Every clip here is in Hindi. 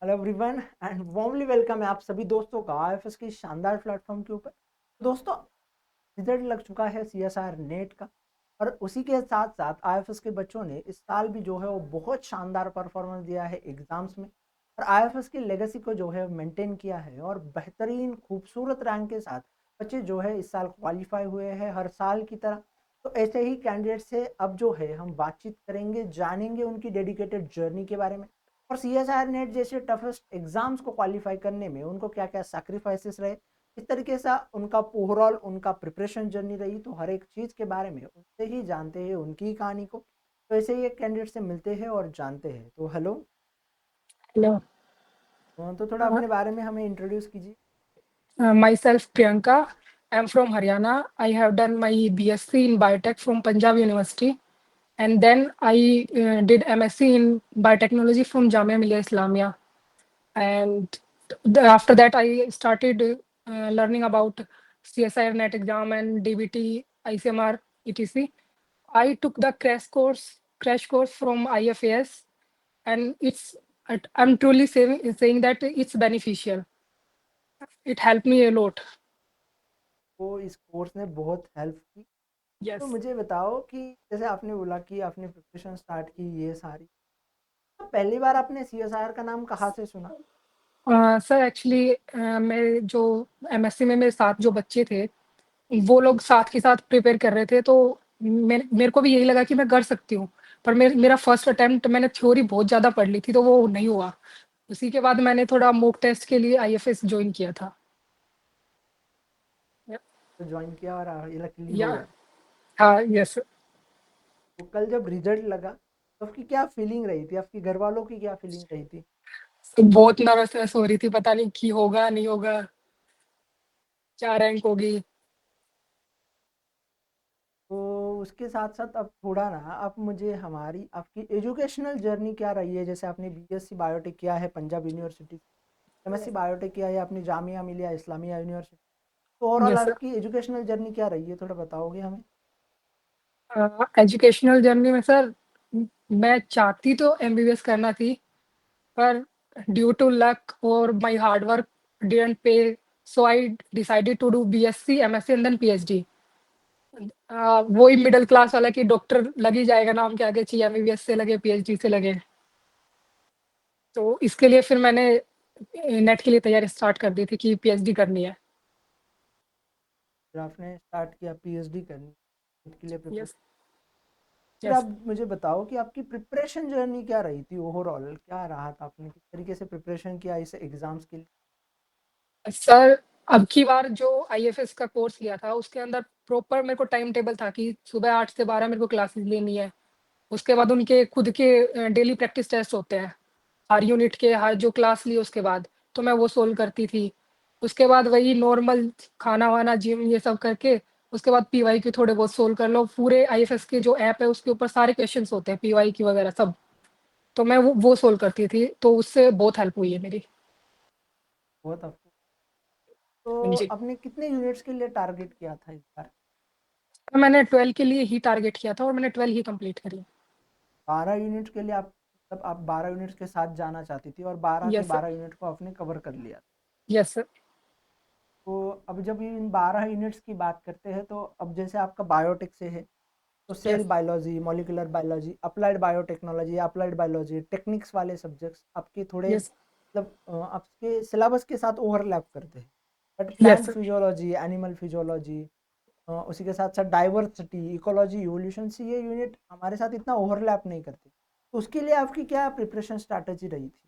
Hello everyone and warmly welcome है आप सभी दोस्तों का आईएफएस की शानदार प्लेटफॉर्म के ऊपर। दोस्तों, रिजल्ट लग चुका है सीएसआर नेट का और उसी के साथ साथ आईएफएस के बच्चों ने इस साल भी जो है वो बहुत शानदार परफॉर्मेंस दिया है एग्जाम्स में और आईएफएस की लेगेसी को जो है मेंटेन किया है और बेहतरीन खूबसूरत रैंक के साथ बच्चे जो है इस साल क्वालिफाई हुए हैं हर साल की तरह। तो ऐसे ही कैंडिडेट से अब जो है हम बातचीत करेंगे, जानेंगे उनकी डेडिकेटेड जर्नी के बारे में और सीएसआर नेट जैसे टफेस्ट एग्जाम्स को क्वालिफाई करने में उनको क्या क्या सैक्रिफाइसेस रहे, इस तरीके से उनका ओवरऑल उनका प्रिपरेशन जर्नी रही। तो हर एक चीज़ के बारे में उनसे ही जानते हैं, उनकी ही कहानी को। तो ऐसे ही एक कैंडिडेट से मिलते हैं और जानते हैं। तो हेलो, Hello, तो थोड़ा अपने बारे में हमें इंट्रोड्यूस कीजिए। myself Priyanka. I'm from Haryana. I have done my BSc in Biotech from Punjab University, and then I did MSc in Biotechnology from Jamia Millia Islamia. And after that, I started learning about CSIR NET exam and DBT, ICMR, etc. I took the crash course from IFAS, and I'm truly saying that it's beneficial. It helped me a lot. तो इस कोर्स ने बहुत हेल्प की। तो Yes. मुझे बताओ कि जैसे आपने बोला कि आपने प्रिपरेशन स्टार्ट की ये सारी, तो पहली बार आपने सीएसआर का नाम कहाँ से सुना? सर एक्चुअली मेरे जो एमएससी में मेरे साथ जो बच्चे थे, वो लोग साथ के साथ प्रिपेयर कर रहे थे, तो मेरे को भी यही लगा कि मैं कर सकती हूँ। पर मेरा फर्स्ट अटेम्प्ट मैंने थ्योरी बहुत ज़्यादा पढ़ ली थी, तो वो नहीं हुआ। उसी के बाद मैंने थोड़ा मॉक टेस्ट के लिए आईएफएस जॉइन किया था। या तो ज्वाइन किया और ये लकीली या हो गए। हाँ, यस। तो कल जब रिजल्ट लगा तो आपकी क्या फीलिंग रही थी, आपके घर वालों की क्या फीलिंग रही थी? बहुत नर्वसनेस हो रही थी, पता नहीं कि होगा, नहीं होगा, क्या रैंक होगी। तो उसके साथ-साथ अब थोड़ा ना आप मुझे हमारी आपकी एजुकेशनल जर्नी क्या रही है? जैसे आपने बीएससी बायोटेक किया है पंजाब यूनिवर्सिटी, एमएससी बायोटेक किया है आपने जामिया मिलिया इस्लामिया यूनिवर्सिटी। तो ओवरऑल यस। आपकी एजुकेशनल जर्नी क्या रही है? थोड़ा बताओगे हमें? एजुकेशनल जर्नी में सर, मैं चाहती तो एमबीबीएस करना थी, पर ड्यू टू लक और my hard work didn't pay, so I decided to do BSc, MSc and then PhD. वही मिडिल क्लास वाला कि डॉक्टर लग ही जाएगा नाम के आगे, चाहिए एमबीबीएस से लगे, पीएचडी से लगे। तो इसके लिए फिर मैंने नेट के लिए तैयारी स्टार्ट कर दी थी कि पीएचडी करनी है। फिर आपने स्टार्ट किया पीएचडी करनी, नीट के लिए प्रिपेयर। यस। फिर यस आप मुझे बताओ कि आपकी प्रिपरेशन जर्नी क्या रही थी? ओवरऑल क्या रहा था? आपने किस तरीके से प्रिपरेशन किया इस एग्ज़ाम्स के लिए? सर, अब की बार जो आईएफएस का कोर्स लिया था, उसके अंदर प्रॉपर मेरे को टाइम टेबल था कि सुबह 8 से 12 मेरे को क्लासेस लेनी है। उसके बाद उनके खुद के डेली प्रैक्टिस टेस्ट होते हैं, हर यूनिट के, हर जो क्लास ली उसके बाद, तो मैं वो सोल्व करती थी। उसके बाद वही नॉर्मल खाना-वाना, जिम ये सब करके, उसके बाद पीवाईक्यू थोड़े बहुत सोल्व कर लो। पूरे आईएफएस के जो ऐप है उसके ऊपर सारे क्वेश्चन्स होते हैं, पीवाईक्यू वगैरह सब, तो मैं वो सोल्व करती थी, तो उससे बहुत हेल्प हुई है मेरी। बहुत आपको, तो जी। आपने कितने यूनिट्स के लिए टारगेट किया था इस बार? तो मैंने 12 के लिए ही टारगेट किया था और मैंने 12 ही कंप्लीट करी। 12 यूनिट के लिए आप, मतलब आप 12 यूनिट्स के साथ जाना चाहती थी और 12 के यस सर। 12 यूनिट को आपने कवर कर लिया। Yes sir. तो अब जब इन 12 यूनिट्स की बात करते हैं तो अब जैसे आपका बायोटेक से है, तो cell yes. Biology, molecular biology, applied biotechnology, applied biology, techniques वाले सब्जेक्ट्स आपके थोड़े यस। मतलब आपके सिलेबस के साथ ओवरलैप करते हैं। But yes plant sir. Physiology, animal physiology, उसी के साथ साथ डाइवर्सिटी, इकोलॉजी, इवोल्यूशन से ये यूनिट हमारे साथ इतना ओवरलैप नहीं करते। तो उसके लिए आपकी क्या प्रिपरेशन स्ट्रैटेजी रही थी?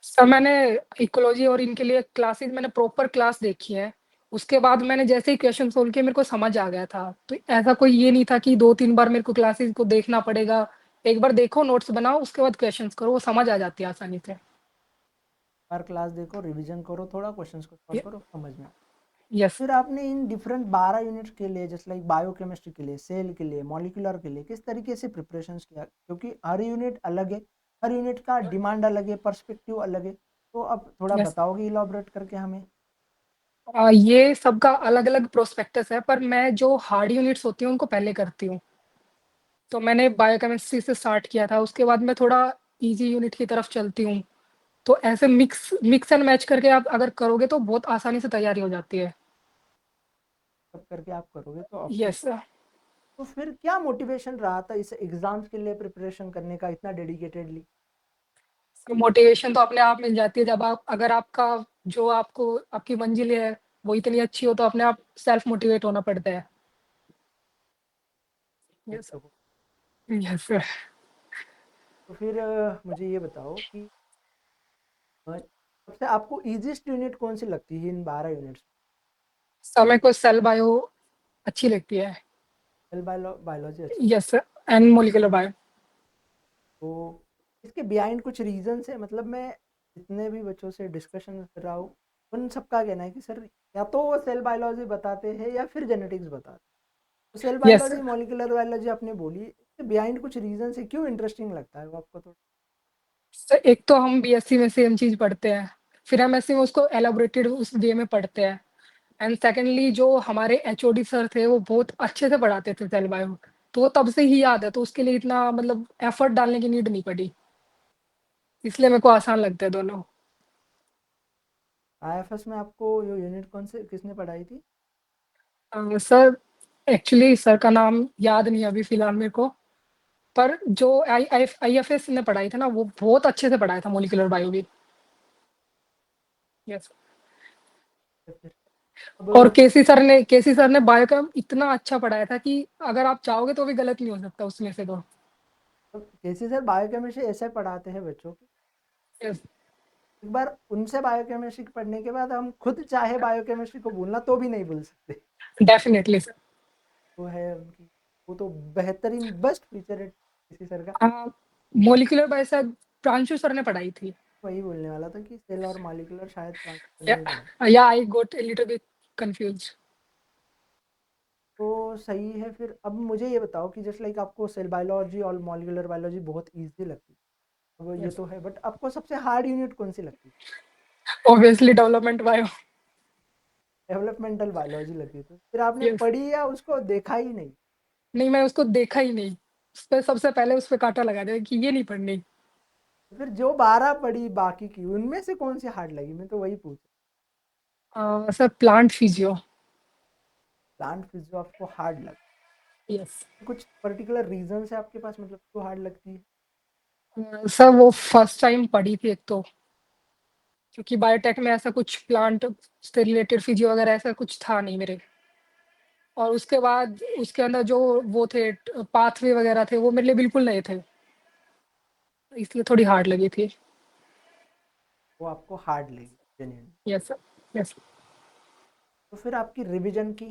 सर, मैंने इकोलॉजी और इनके लिए क्लासेस, मैंने प्रॉपर क्लास देखी है। उसके बाद मैंने जैसे ही क्वेश्चन सोल्व किए, मेरे को समझ आ गया था। तो ऐसा कोई ये नहीं था कि 2-3 बार मेरे को क्लासेस को देखना पड़ेगा। एक बार देखो, नोट्स बनाओ, उसके बाद क्वेश्चंस करो, वो समझ आ जाती है आसानी से। हर क्लास देखो, रिवीजन करो, थोड़ा क्वेश्चंस को सॉल्व य करो, समझ में। यस। फिर आपने इन डिफरेंट 12 यूनिट्स के लिए, जैसे लाइक बायोकेमिस्ट्री के लिए, सेल के लिए, मॉलिक्यूलर के लिए, किस तरीके से प्रिपरेशंस किया? क्योंकि हर यूनिट अलग है, हर यूनिट का डिमांड अलग है, पर्सपेक्टिव अलग है। तो अब थोड़ा यस। बताओगे इलॉबरेट करके हमें? ये सबका अलग-अलग प्रोस्पेक्टस है, पर मैं जो हार्ड यूनिट्स होती हैं, उनको पहले करती हूँ। तो मैंने बायोकेमिस्ट्री से स्टार्ट किया था, उसके बाद मैं थोड़ा ईज़ी यूनिट की तरफ चलती हूँ। तो ऐसे मिक्स मिक्स एंड मैच करके आप अगर करोगे तो बहुत आसानी से तैयारी हो जाती है। सब करके आप करोगे तो आपको। यस। तो फिर क्या मोटिवेशन रहा था इस एग्जाम्स के लिए प्रिपरेशन करने का इतना डेडिकेटेडली? मोटिवेशन तो अपने आप मिल जाती है जब आप अगर आपका जो आपको आपकी मंजिल है वो इतनी अच्छी हो तो अपने आप सेल्फ मोटिवेट होना पड़ता है। यस। तो यस सर। तो फिर मुझे ये बताओ कि सबसे आपको इजीएस्ट यूनिट कौन सी लगती है इन 12 यूनिट्स? समय को सेल बायो अच्छी लगती है। सेल बायोलॉजी अच्छी। Yes sir. And molecular bio. तो इसके बिहाइंड कुछ रीजंस है, मतलब मैं जितने भी बच्चों से डिस्कशन कर रहा हूँ उन सबका कहना है कि सर या तो वो सेल बायोलॉजी बताते हैं या फिर जेनेटिक्स बताते हैं। तो cell yes biology molecular biology आपने बोली, इसके बिहाइंड कुछ रीजन है, क्यों इंटरेस्टिंग लगता है वो आपको? तो सर एक तो हम बीएससी में सेम चीज पढ़ते हैं, फिर एमएससी में उसको एलाबोरेटेड उस वे में पढ़ते हैं। एंड सेकेंडली जो हमारे एचओडी सर थे वो बहुत अच्छे से पढ़ाते थे सेल बायो, तो वो तब से ही याद है, तो उसके लिए इतना मतलब एफर्ट डालने की नीड नहीं पड़ी, इसलिए मेरे को आसान लगता है दोनों। आईएफएस में आपको ये यूनिट कौन से किसने पढ़ाई थी? सर एक्चुअली सर का नाम याद नहीं है अभी फिलहाल मेरे को, पर जो आईएफएस ने पढ़ाई था ना वो बहुत अच्छे से पढ़ाया था मोलिकुलर बायो भी। यस। या फिर और अब केसी सर ने बायोकेम इतना अच्छा पढ़ाया था कि अगर आप चाहोगे तो भी गलत नहीं हो सकता उसमें से तो। केसी सर बायोकेमिस्ट्री ऐसे पढ़ाते हैं बच्चों को, यस। एक बार उनसे बायोकेमिस्ट्री पढ़ने के बाद हम खुद चाहे बायोकेमिस्ट्री को भूलना तो भी नहीं भूल सकते। Definitely sir. वो है उनकी, वो तो बेहतरीन बेस्ट फीचर है केसी सर का। मोलिकुलर बायो शायद प्रांशु सर ने पढ़ाई थी। वही बोलने वाला था कि सेल और मॉलिक्यूलर शायद ट्रांसफर नहीं पढ़ा। या आई गोट ए लिटिल बिट कंफ्यूज। तो सही है। फिर अब मुझे ये बताओ कि जस्ट लाइक आपको सेल बायोलॉजी और मॉलिक्यूलर बायोलॉजी बहुत इजी लगती है, अब ये यस। तो है, बट आपको सबसे हार्ड यूनिट कौन सी लगती है? Obviously development bio. Developmental biology लगी, तो फिर आपने यस। पढ़ी या उसको देखा ही नहीं? नहीं मैं उसको देखा ही नहीं, उस पर सबसे पहले उस पर कांटा लगा दिया कि ये नहीं पढ़नी। तो फिर जो 12 पढ़ी बाकी की उनमें से कौन सी हार्ड लगी, मैं तो वही पूछ। Sir plant physio. Plant physio आपको हार्ड लगा? यस। कुछ पर्टिकुलर रीजन है आपके पास, मतलब क्यों हार्ड लगती है? सर वो फर्स्ट टाइम पढ़ी थी एक तो, क्योंकि बायोटेक में ऐसा कुछ प्लांट से रिलेटेड फिजियो वगैरह ऐसा कुछ था नहीं मेरे, और उसके बाद उसके अंदर जो वो थे पाथवे वगैरह थे वो मेरे लिए बिल्कुल नए थे, इसलिए थोड़ी हार्ड लगी थी। वो आपको हार्ड लगी जेन्युइन? Yes sir. यस। तो फिर आपकी रिवीजन की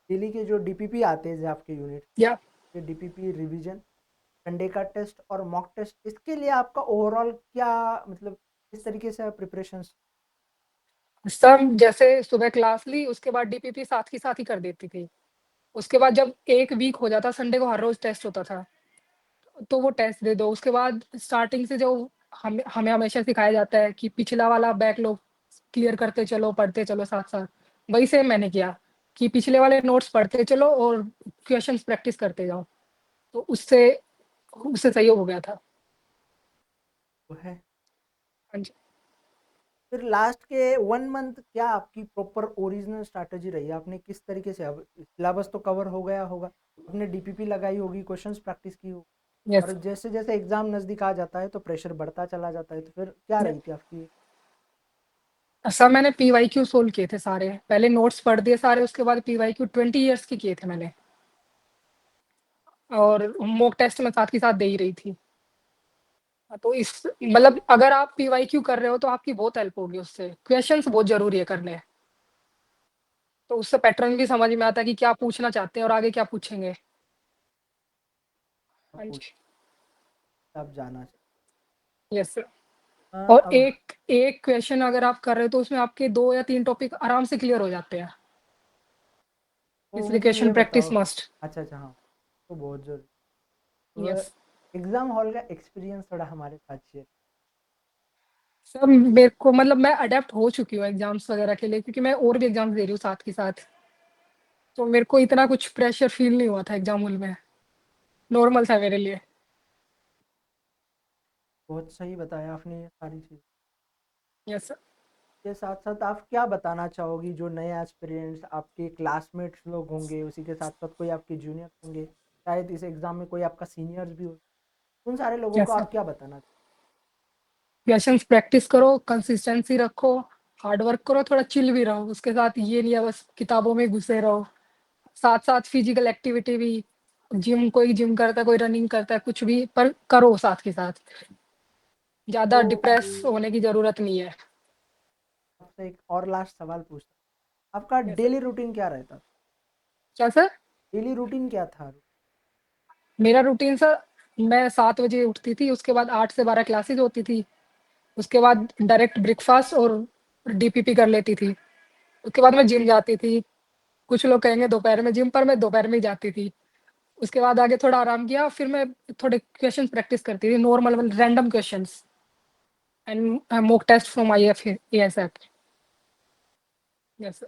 डेली के जो डीपीपी आते हैं जो आपके यूनिट, या ये डीपीपी रिवीजन, संडे का टेस्ट और मॉक टेस्ट, इसके लिए आपका ओवरऑल क्या, मतलब किस तरीके से प्रिपरेशन? सर जैसे सुबह क्लास ली उसके बाद डीपीपी साथ ही कर देती थी, उसके बाद जब एक वीक हो जाता संडे को हर रोज टेस्ट होता था, तो वो टेस्ट दे दो। उसके बाद स्टार्टिंग से जो हमें हमें हमेशा सिखाया जाता है कि पिछला वाला बैकलॉग क्लियर करते चलो, पढ़ते चलो साथ साथ, वही सेम मैंने किया कि पिछले वाले नोट्स पढ़ते चलो और क्वेश्चंस प्रैक्टिस करते जाओ, तो उससे उससे सही हो गया था। वो है। हाँ जी। फिर लास्ट के 1 मंथ क्या आपकी प्रॉपर ओरिजिनल स्ट्रैटेजी रही है? आपने किस तरीके से, अब सिलेबस तो कवर हो गया होगा, आपने डीपीपी लगाई होगी, क्वेश्चंस प्रैक्टिस की होगी, और यस। जैसे जैसे एग्जाम नज़दीक आ जाता है तो प्रेशर बढ़ता चला जाता है, तो फिर क्या रही थी आपकी? सर मैंने पीवाईक्यू सोल्व किए थे सारे, पहले नोट्स पढ़ दिए सारे, उसके बाद पीवाईक्यू 20 ईयर्स के किए थे मैंने, और मॉक टेस्ट में साथ ही साथ दे ही रही थी। तो इस मतलब अगर आप पीवाईक्यू कर रहे हो तो आपकी बहुत हेल्प होगी उससे, क्वेश्चंस बहुत जरूरी है करने, तो उससे पैटर्न भी समझ में आता है कि क्या पूछना चाहते हैं और आगे क्या पूछेंगे। हाँ पूछ जी। आप जाना चाहिए। Yes sir. और अब एक एक क्वेश्चन अगर आप कर रहे हो तो उसमें आपके 2 या 3 टॉपिक आराम से क्लियर हो जाते हैं, तो इसलिए मुझे क्वेश्चन ये बताओ। Practice must. अच्छा अच्छा, हाँ, तो बहुत जरूरी। यस। तो एग्जाम हॉल का एक्सपीरियंस थोड़ा हमारे साथ शेयर। सर मेरे को मतलब मैं अडेप्ट हो चुकी हूँ एग्जाम्स वगैरह के लिए, क्योंकि मैं और भी एग्जाम्स दे रही हूँ साथ के साथ, तो मेरे को इतना कुछ प्रेशर फील नहीं हुआ था एग्जाम हॉल में, नॉर्मल था मेरे लिए। बहुत सही बताया आपने ये सारी चीज़। Yes sir. के साथ साथ आप क्या बताना चाहोगी जो नए एस्पिरेंट्स आपके क्लासमेट्स लोग होंगे, उसी के साथ साथ कोई आपके जूनियर होंगे, शायद इस एग्जाम में कोई आपका सीनियर्स भी हो, उन सारे लोगों को यस सर। आप क्या बताना? पेशेंस प्रैक्टिस करो, कंसिस्टेंसी रखो, हार्ड वर्क करो, थोड़ा चिल भी रहो। उसके साथ ये नहीं है बस किताबों में घुसे रहो, साथ साथ फिजिकल एक्टिविटी भी, जिम, कोई जिम करता है, कोई रनिंग करता है, कुछ भी पर करो साथ के साथ। ज्यादा तो डिप्रेस होने की जरूरत नहीं है। आपसे एक और लास्ट सवाल पूछता हूँ, आपका यस सर। डेली रूटीन क्या रहता? क्या सर? डेली रूटीन क्या था? मेरा रूटीन सर, मैं 7 बजे उठती थी, उसके बाद 8 से 12 क्लासेज होती थी, उसके बाद डायरेक्ट ब्रेकफास्ट और डीपीपी कर लेती थी, उसके बाद मैं जिम जाती थी। कुछ लोग कहेंगे दोपहर में जिम, पर मैं दोपहर में ही जाती थी। उसके बाद आगे थोड़ा आराम किया, फिर मैं थोड़े क्वेश्चन प्रैक्टिस करती थी, normal random questions and mock test from I F A S F. Yes sir.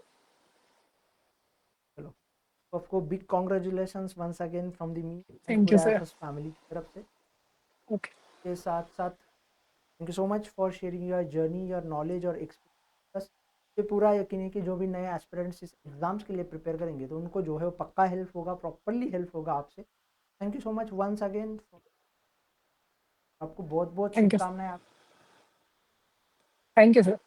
चलो, तो आपको big congratulations once again from the me and thank you पूरे सर। आईएफएस फैमिली की तरफ से। ओके। के साथ साथ thank you so much for sharing your journey, your knowledge और एक्सपीरियंस। ये पूरा यकीन है कि जो भी नए एस्पिरेंट्स इस एग्जाम्स के लिए प्रिपेयर करेंगे तो उनको जो है वो पक्का हेल्प होगा, प्रॉपरली हेल्प होगा आपसे। Thank you so much once again. आपको बहुत बहुत थैंक यू। शुभकामनाएं। Thank you sir.